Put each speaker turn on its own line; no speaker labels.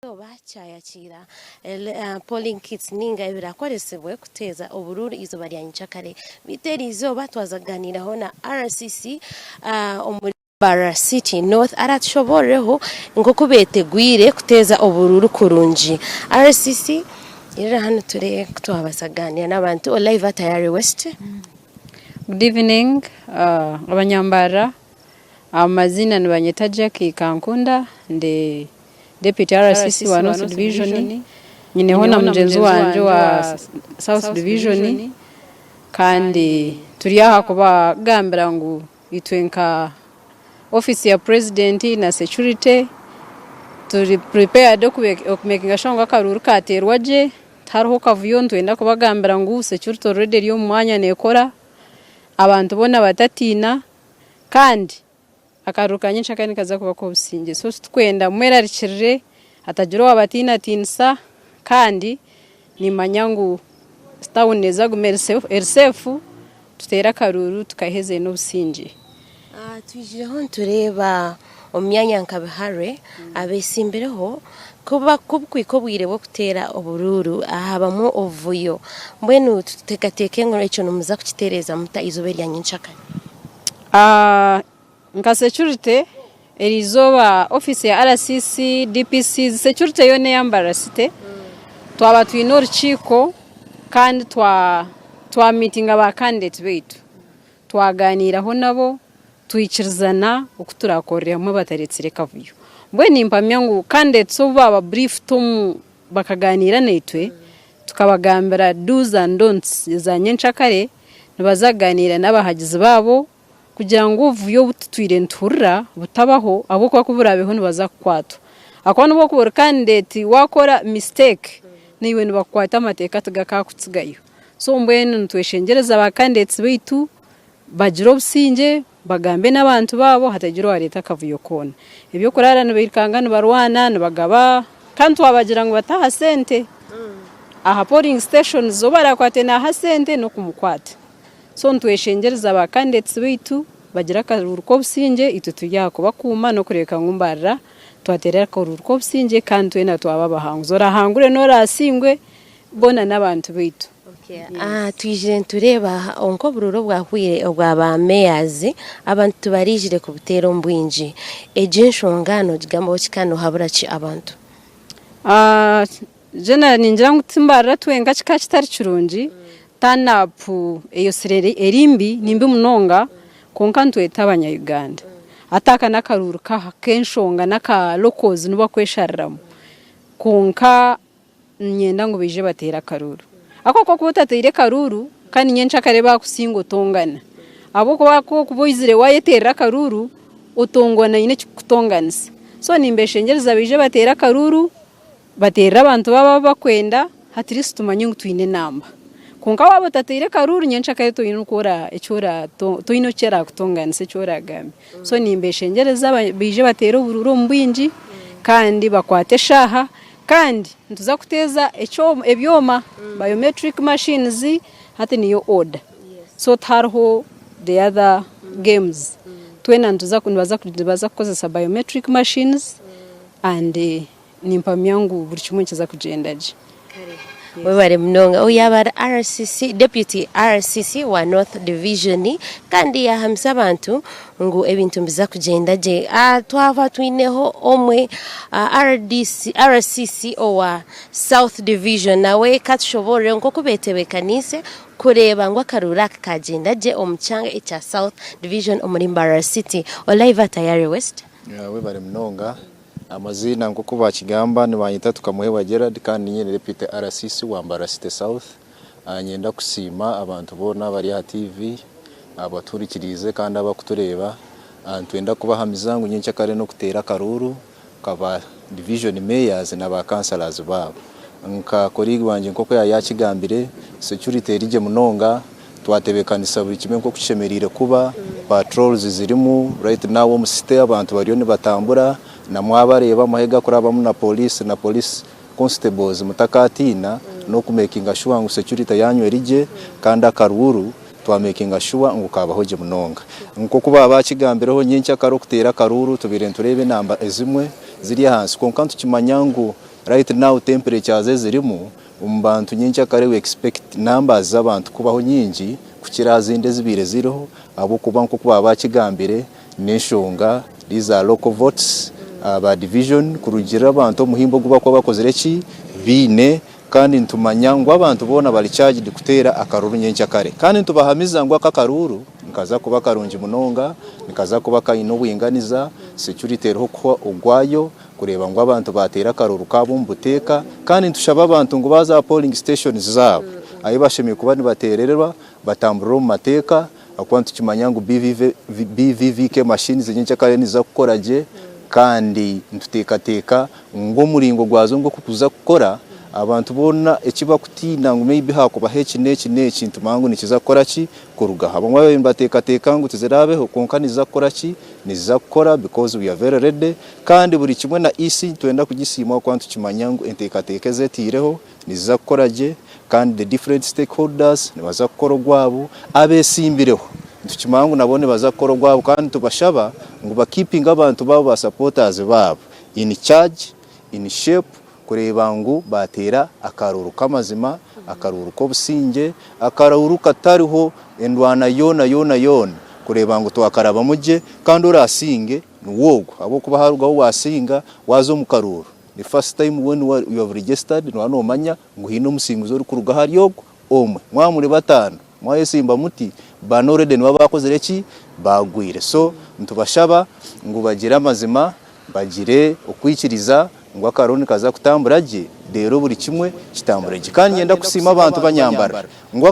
bacyayakira polling kits ninga birakoresebwe kuteza ubururu izuba rya Nyincakare bitera izuba twazaganiraho na RCC umuri Bara City North aratshoboreho ngo kubetegwire kuteza ubururu kurunji RCC ira hano ture kutwabasaganira n'abantu live at Tayari West.
Good evening abanyambara amazina ni banyeta Jackie Kankunda ndi Deputy RCC wa North Division nyineho na mugenzi wanje wa South Division kandi turi aha kubagambira ngo itwenka office ya president na security turi prepared okumakinga shonga karuru katerwaje tariho kavuyo ntwenda kubagambira ngo security already yo mwanya nekora abantu bona batatina kandi akaruka nyinshi kandi kaza kuba ko businge so twenda mwera rikirire atajiro abatina tinsa kandi ni manyangu town neza gumerse ersefu tutera karuru tukaheze no businge
twijireho tureba omyanya nkabihare abesimbireho kuba kubwiko bwirebo kutera ubururu ahabamo ovuyo mbwenu tutekateke ngo icyo numuza kukitereza muta izobe rya Nyincakare
nka security erizoba office ya RCC DPC security yone yambara site twaba twinora chiko kandi twa meeting aba candidate betu twaganiraho nabo tuyikirizana ukuturakorera mu bataretsire kavuyo mbwe nimpamya ngo candidate so baba brief tom bakaganira netwe tukabagambira do's and don'ts za Nyincakare nibazaganira n'abahagizi babo kugira ngo uvuyo bututwire nturra butabaho abo kwa kuburabeho nibaza kwato akwana bwo kubura candidate wakora mistake niwe nibakwata amateka tugakakutsigayo so mbwene ntweshengereza aba candidates bitu bagiro businge bagambe n'abantu babo hatagiro wareta kavuyo kona ibyo kurara nibirikanga nibarwana nibagaba kandi twabagira ngo bataha sente aha polling station zo barakwate na hasente no kumukwate so ntweshengereza aba candidates bitu bagira karuru ko businge itu tujyako bakuma no kureka ngumbarira twaterera karuru ko businge kandi twena twababahangu zora hangure no rasingwe bona n'abantu bitu.
Twijire tureba onko bururo bwahwire obwaba mayors abantu barijire ku butero mbwinji ejenshongano gigambo kikano haburachi abantu
jena ninjira ngutimbara twenga kitari kirungi tanapu eyo serere erimbi nimbi munonga konka ntweta abanya-Uganda ataka nakaruru ka kenshonga naka locals nuba kwesharamo konka nyenda ngo bije batera karuru ako ko kubutatire karuru kandi Nyincakare bakusingo tongana abo ko kuboizire wayetera karuru utongwana ine kutonganisa so nimbeshengereza bije batera karuru batera abantu baba bakwenda hatirisi tumanye ngo twine namba konka wabo tatire karuru Nyincakare to inukora ecura to inokera kutonganisa ecura gambe so nimbeshengereza bije batera ubururu mbwinji kandi bakwate shaha kandi ntuza kuteza ebyoma biometric machines hati niyo order so tarho the other games twena ntuza kunbaza kukozesa biometric machines and nimpamyangu buri kimwe kiza kugendaje
webare mnonga uyabara RCC Deputy RCC wa North Division kandi ya hamsa abantu ngo ebintu biza kugenda je twava twineho omwe RCC wa South Division nawe katshobore ngo kubetebekanise kureba ngo akarura kagenda je omucanga echa South Division omuri Bara City live at Tayari West.
Webare mnonga amazina ngo kuba kigamba nibanyita tukamuheba Gerard kandi nyene Deputy RCC wa Bara City South anyenda kusima abantu bona bari ha TV abaturikirize kandi abakutureba twenda kubahamiza ngo Nyincakare no kutera karuru kaba division mayors na ba councillors babo nka koligi wanje nkoko yakigambire security rije munonga twatebekanisa buri kimwe nko kushemerire kuba patrols zirimu right now mu city abantu bariyo ni batambura na mwabareba mahega kuraba mu na police constables mutakatina no kumakinga sure ngo security yanyu erije kandi akaruru twamakinga sure ngo kabahoje munonga nko kuba bakigambireho Nyincakare kutera karuru tubire turebe namba ezimwe ziri hansi konka tukimanya ngo right now temperatures zirimu bantu nyinshi akare we expect numbers z'abantu kubaho nyingi kukira zinde zibire ziriho abo kuba nko kuba bakigambire n'eshonga these are local votes aba division kurugira abantu muhimbo guba kwa bakozere ki bine kandi ntumanya ngo abantu bona bali charged kutera akaruru nyinshi akare kandi ntubahamiza ngo akakaruru nkaza kuba karungi munonga nikaza kuba kayino bwinganiza security ro ko ugwayo kureba ngo abantu batera akaruru kabo mbuteka kandi ntushaba abantu ngo baza polling stations zabo ayi bashimiye kuba nibaterererwa batambura mu mateka akwantu kimanya ngo BVVK machines nyinshi akare niza gukoraje kandi ntuteka ngo muringo gwazo ngo kukuza gukora abantu bona ekiba kutina ngo maybe hakuba heki ntumangu nikizakora ki kuruga abamwe bateka ngo tuzerabeho konka nizakora ki nizakora because we are very ready kandi buri kimwe na isi twenda kugisima kwantu kimanya ngo enteka zetireho nizakoraje kandi the different stakeholders nibazakora gwabo abesimbireho tukimangu nabone bazakora gwabo kandi tubashaba ngo bakiping abantu babo ba supporters babo in charge in shape kureba ngo batera akaruru kamazima akaruru ko businge akaruru katariho endwana yona kureba ngo twakaraba muje kandi urasinge nuwogo abo kuba harugaho wasinga wazo mu karuru the first time when you have registered no manya ngo hino musinguzo uri kuruga hari yogo omwe mwamuri batanu mwaye simba muti banorede ni babakozere ki bagwire so ntubashaba ngo bagira amazima bagire ukwikiriza ngo akaroni kaza kutamburaje rero buri kimwe kitamburaje kandi yenda kusima abantu banyambara ngo